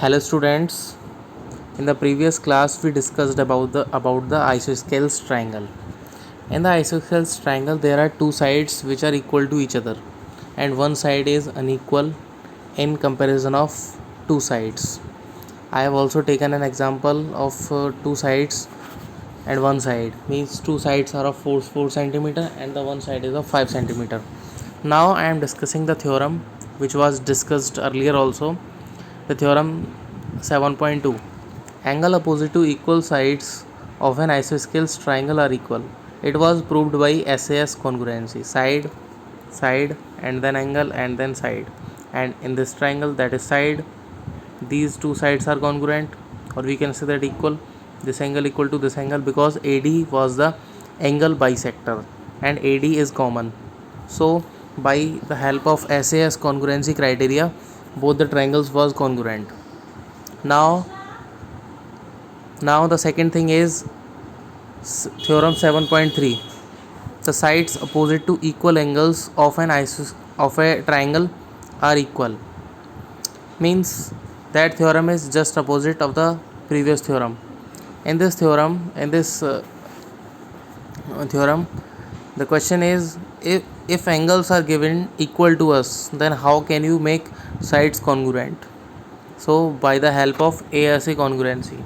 Hello students. In the previous class we discussed about the isosceles triangle. In the isosceles triangle there are two sides which are equal to each other and one side is unequal in comparison of two sides. I have also taken an example of two sides and one side means two sides are of 4 centimeter and the one side is of 5 centimeter. Now I am discussing the theorem which was discussed earlier also. The theorem 7.2. Angle opposite to equal sides of an isosceles triangle are equal. It was proved by SAS congruency. Side, side, and then angle, and then side. And in this triangle, that is side, these two sides are congruent, or we can say that equal. This angle equal to this angle because AD was the angle bisector, and AD is common. So, by the help of SAS congruency criteria, both the triangles was congruent. Now the second thing is theorem 7.3. The sides opposite to equal angles of of a triangle are equal. Means that theorem is just opposite of the previous theorem. In this theorem, the question is if angles are given equal to us, then how can you make sides congruent? So by the help of ASA congruency,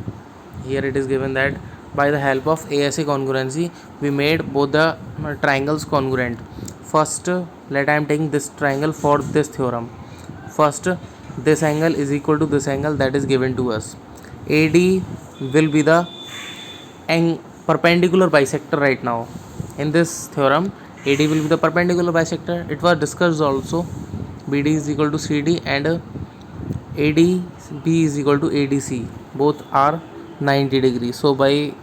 here it is given that by the help of ASA congruency we made both the triangles congruent. First, let I am taking this triangle for this theorem. First, this angle is equal to this angle that is given to us. AD will be the perpendicular bisector right now. In this theorem, AD will be the perpendicular bisector. It was discussed also. BD is equal to CD and ADB is equal to ADC. Both are 90 degrees. So by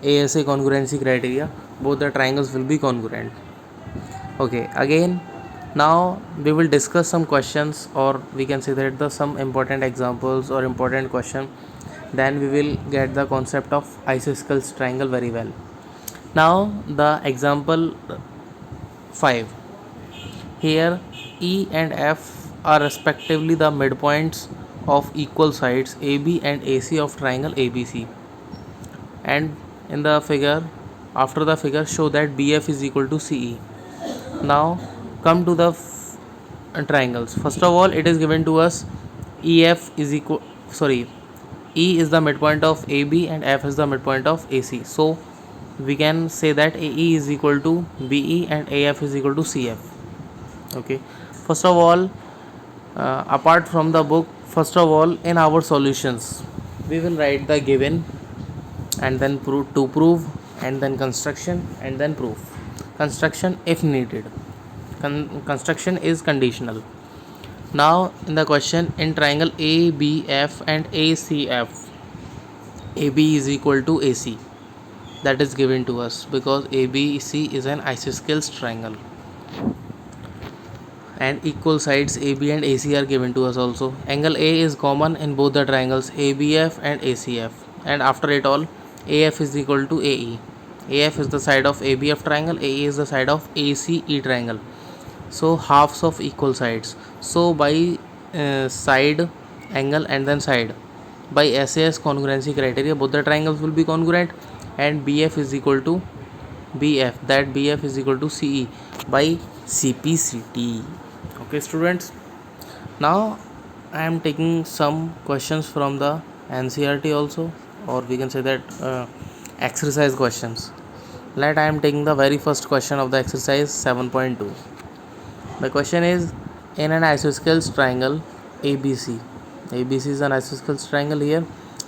ASA congruency criteria, both the triangles will be congruent. Okay, again now we will discuss some questions, or we can say that some important examples or important question. Then we will get the concept of isosceles triangle very well. Now the example 5. Here E and F are respectively the midpoints of equal sides AB and AC of triangle ABC. And in the figure, after the figure, show that BF is equal to CE. Now come to the triangles. First of all, it is given to us EF is equal, E is the midpoint of AB and F is the midpoint of AC. So we can say that AE is equal to BE and AF is equal to CF. Okay, first of all, apart from the book, first of all, in our solutions we will write the given and then prove and then construction and then proof. Construction if needed. Construction is conditional. Now in the question, in triangle ABF and ACF, AB is equal to AC. That is given to us because ABC is an isosceles triangle and equal sides AB and AC are given to us also. Angle A is common in both the triangles ABF and ACF, and after it all, AF is equal to AE. AF is the side of ABF triangle, AE is the side of ACE triangle. So halves of equal sides. So by side, angle and then side, by SAS congruency criteria, both the triangles will be congruent, and BF is equal to BF, that BF is equal to CE by CPCT. Okay students, now I am taking some questions from the NCERT also, or we can say that exercise questions. Let I am taking the very first question of the exercise 7.2. The question is, in an isosceles triangle ABC, ABC is an isosceles triangle here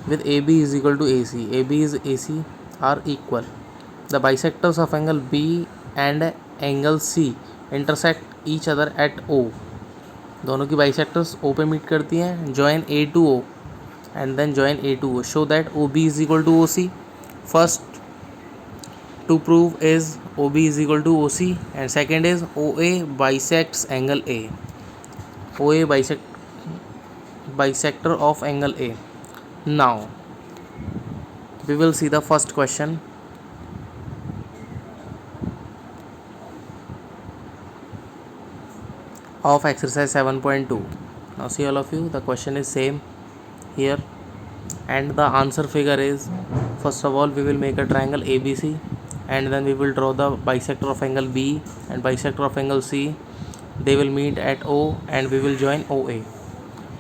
with AB is equal to AC, AB is AC are equal. The bisectors of angle B and angle C intersect each other at O. दोनों की bisectors O पे meet करती हैं. Join A to O and then join A to O. Show that OB is equal to OC. First to prove is OB is equal to OC, and second is OA bisects angle A. OA bisector of angle A. Now we will see the first question. Of exercise 7.2. Now see all of you, the question is same. here, and the answer figure is, first of all we will make a triangle ABC, and then we will draw the bisector of angle B and bisector of angle C. They will meet at O and we will join OA.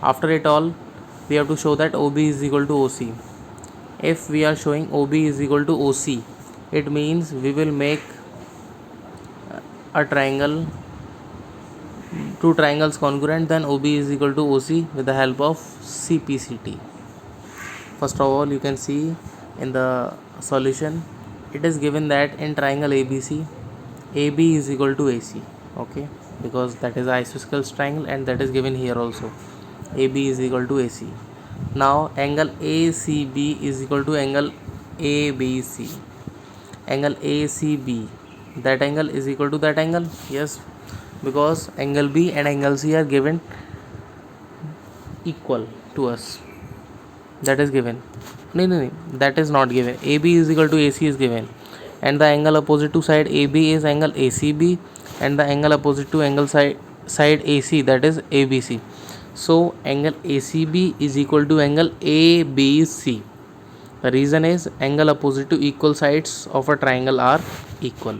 After it all, we have to show that OB is equal to OC. If we are showing OB is equal to OC, it means we will make a triangle, two triangles congruent, then OB is equal to OC with the help of CPCT. First of all, you can see in the solution, it is given that in triangle ABC, AB is equal to AC. Okay, because that is isosceles triangle, and that is given here also. AB is equal to AC. Now angle ACB is equal to angle ABC. Angle ACB, that angle is equal to that angle. Yes, because angle B and angle C are given equal to us. That is given. No, that is not given. AB is equal to AC is given, and the angle opposite to side AB is angle ACB, and the angle opposite to angle side AC, that is ABC. So angle ACB is equal to angle ABC. The reason is angle opposite to equal sides of a triangle are equal.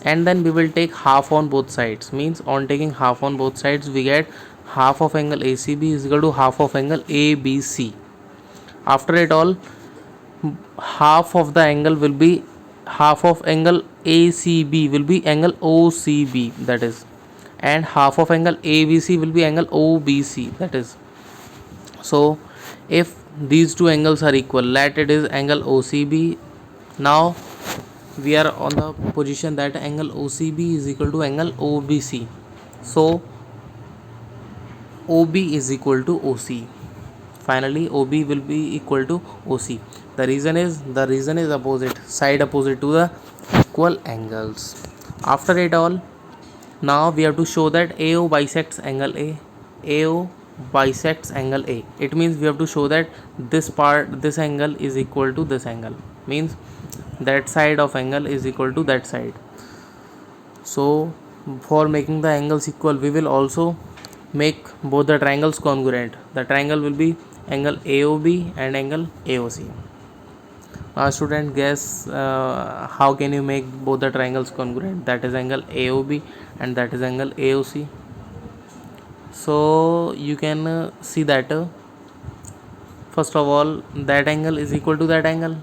And then we will take half on both sides. Means on taking half on both sides, we get half of angle ACB is equal to half of angle ABC. After it all, half of the angle will be, half of angle ACB will be angle OCB, that is, and half of angle ABC will be angle OBC, that is. So if these two angles are equal, let it is angle OCB. Now we are on the position that angle OCB is equal to angle OBC. So OB is equal to OC. Finally OB will be equal to OC. The reason is opposite, side opposite to the equal angles. After it all, now we have to show that AO bisects angle A. AO bisects angle A. It means we have to show that this angle is equal to this angle. Means that side of angle is equal to that side. So for making the angles equal, we will also make both the triangles congruent. The triangle will be angle AOB and angle AOC. Now student, guess how can you make both the triangles congruent? That is angle AOB and that is angle AOC. So you can see that first of all, that angle is equal to that angle,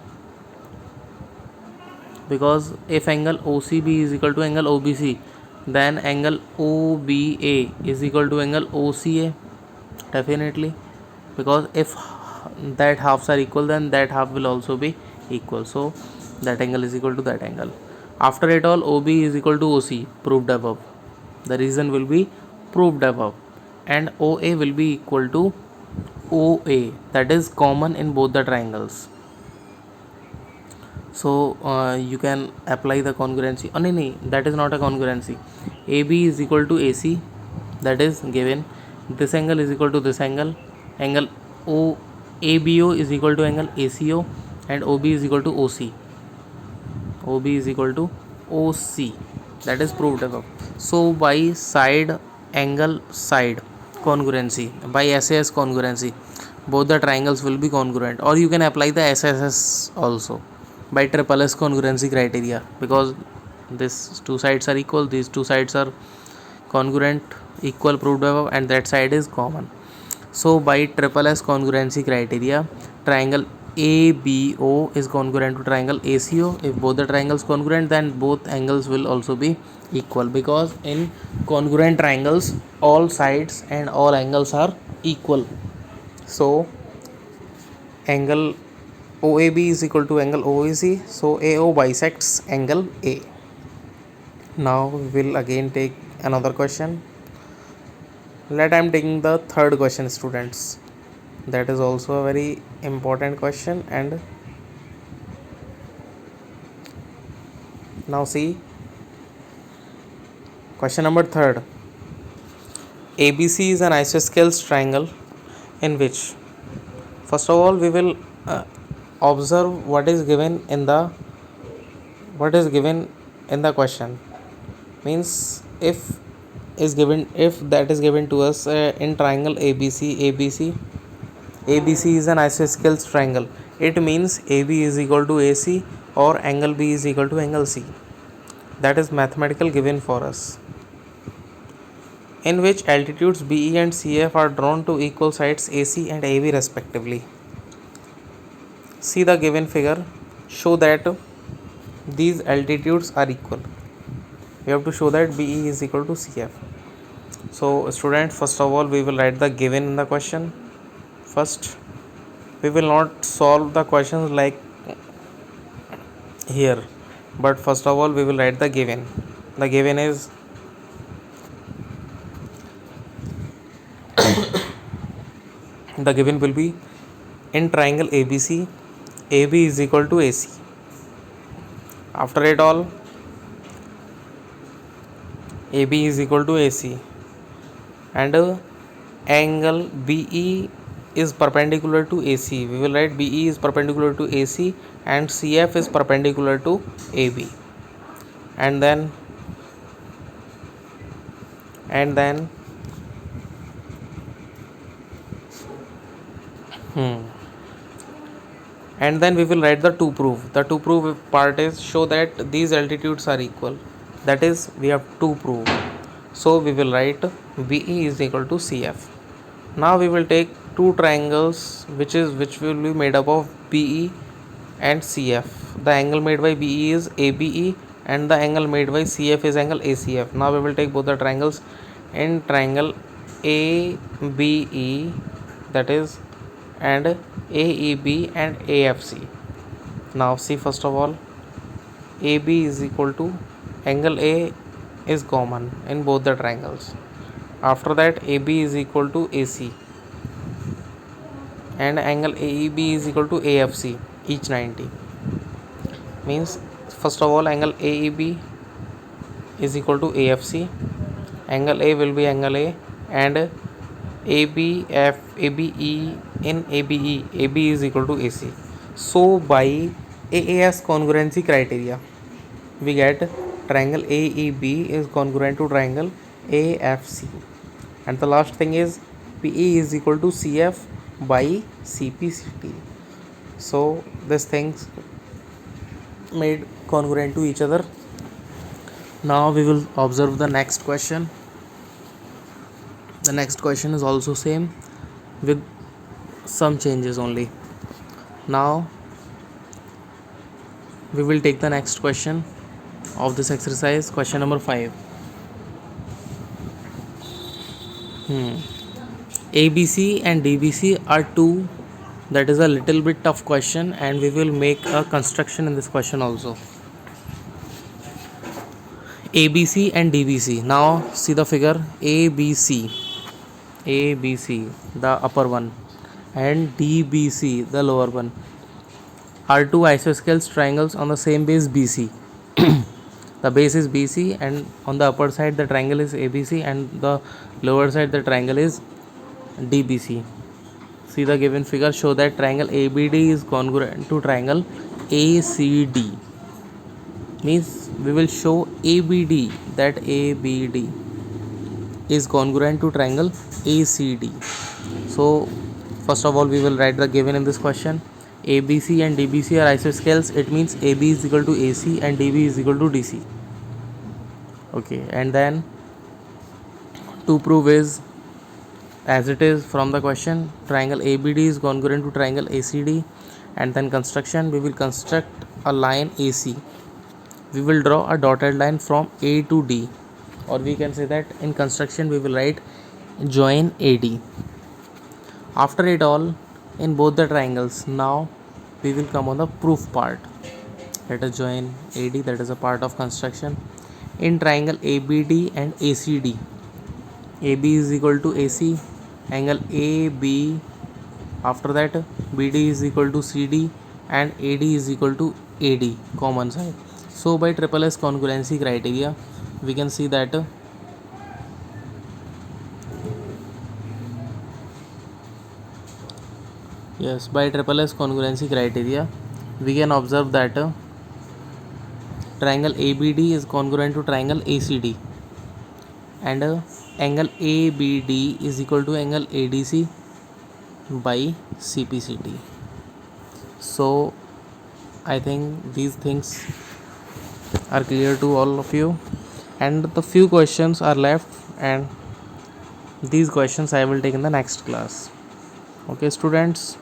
because if angle OCB is equal to angle OBC, then angle OBA is equal to angle OCA, definitely, because if that halves are equal, then that half will also be equal. So that angle is equal to that angle. After it all, OB is equal to OC, proved above. The reason will be proved above. And OA will be equal to OA, that is common in both the triangles. So you can apply the congruency. Oh, no, that is not a congruency. AB is equal to AC, that is given. This angle is equal to this angle. Angle ABO is equal to angle ACO, and OB is equal to OC. OB is equal to OC, that is proved above. So by side angle side congruency, by SAS congruency, both the triangles will be congruent. Or you can apply the SSS also by triple S congruency criteria, because these two sides are equal, these two sides are congruent, equal, proved above, and that side is common. So by triple S congruency criteria, triangle ABO is congruent to triangle ACO. If both the triangles congruent, then both angles will also be equal, because in congruent triangles all sides and all angles are equal. So angle OAB is equal to angle OAC, so AO bisects angle A. Now we will again take another question. Let I am taking the third question, students. That is also a very important question. And now see question number third. ABC is an isosceles triangle in which, first of all, we will observe what is given in the question. Means if that is given to us in triangle ABC ABC is an isosceles triangle. It means AB is equal to AC or angle B is equal to angle C. That is mathematical given for us. In which altitudes BE and CF are drawn to equal sides AC and AB respectively. See the given figure. Show that these altitudes are equal. We have to show that BE is equal to CF. So students, first of all we will write the given in the question. First, we will not solve the questions like here, but first of all we will write the given. The given is the given will be in triangle ABC, AB is equal to AC. After it all, AB is equal to AC and angle BE is perpendicular to AC. We will write BE is perpendicular to AC and CF is perpendicular to AB. And then and then we will write the to prove. The to prove part is show that these altitudes are equal. That is, we have to prove. So we will write BE is equal to CF. Now we will take two triangles which will be made up of BE and CF. The angle made by BE is ABE and the angle made by CF is angle ACF. Now we will take both the triangles in triangle ABE, that is, and AEB and AFC. Now see, first of all, AB is equal to angle A is common in both the triangles. After that, AB is equal to AC and angle AEB is equal to AFC, each 90. Means first of all, angle AEB is equal to AFC, angle A will be angle A, and ABE in ABE, AB is equal to AC. So by AAS congruency criteria, we get triangle AEB is congruent to triangle AFC, and the last thing is PE is equal to CF by CPCT. So these things made congruent to each other. Now we will observe the next question. The next question is also same with some changes only. Now we will take the next question of this exercise, question number 5. ABC and DBC are two. That is a little bit tough question, and we will make a construction in this question also. ABC and DBC. Now see the figure. ABC, the upper one, and DBC, the lower one, are two isosceles triangles on the same base BC. The base is BC, and on the upper side the triangle is ABC, and the lower side the triangle is DBC. See the given figure. Show that triangle ABD is congruent to triangle ACD. Means we will show ABD, that ABD is congruent to triangle ACD. So first of all we will write the given in this question. ABC and DBC are isosceles. It means AB is equal to AC and DB is equal to DC. Okay, and then to prove is as it is from the question, triangle ABD is congruent to triangle ACD, and then construction, we will construct a line AC. We will draw a dotted line from A to D, or we can say that in construction we will write join AD. After it all, in both the triangles, now we will come on the proof part. Let us join AD, that is a part of construction. In triangle ABD and ACD, AB is equal to AC, angle AB, after that BD is equal to CD, and AD is equal to AD, common side. So by triple S congruency criteria, we can see that by triple S congruency criteria, we can observe that triangle ABD is congruent to triangle ACD, and angle ABD is equal to angle ADC, by CPCT. So I think these things are clear to all of you, and the few questions are left, and these questions I will take in the next class. Okay students,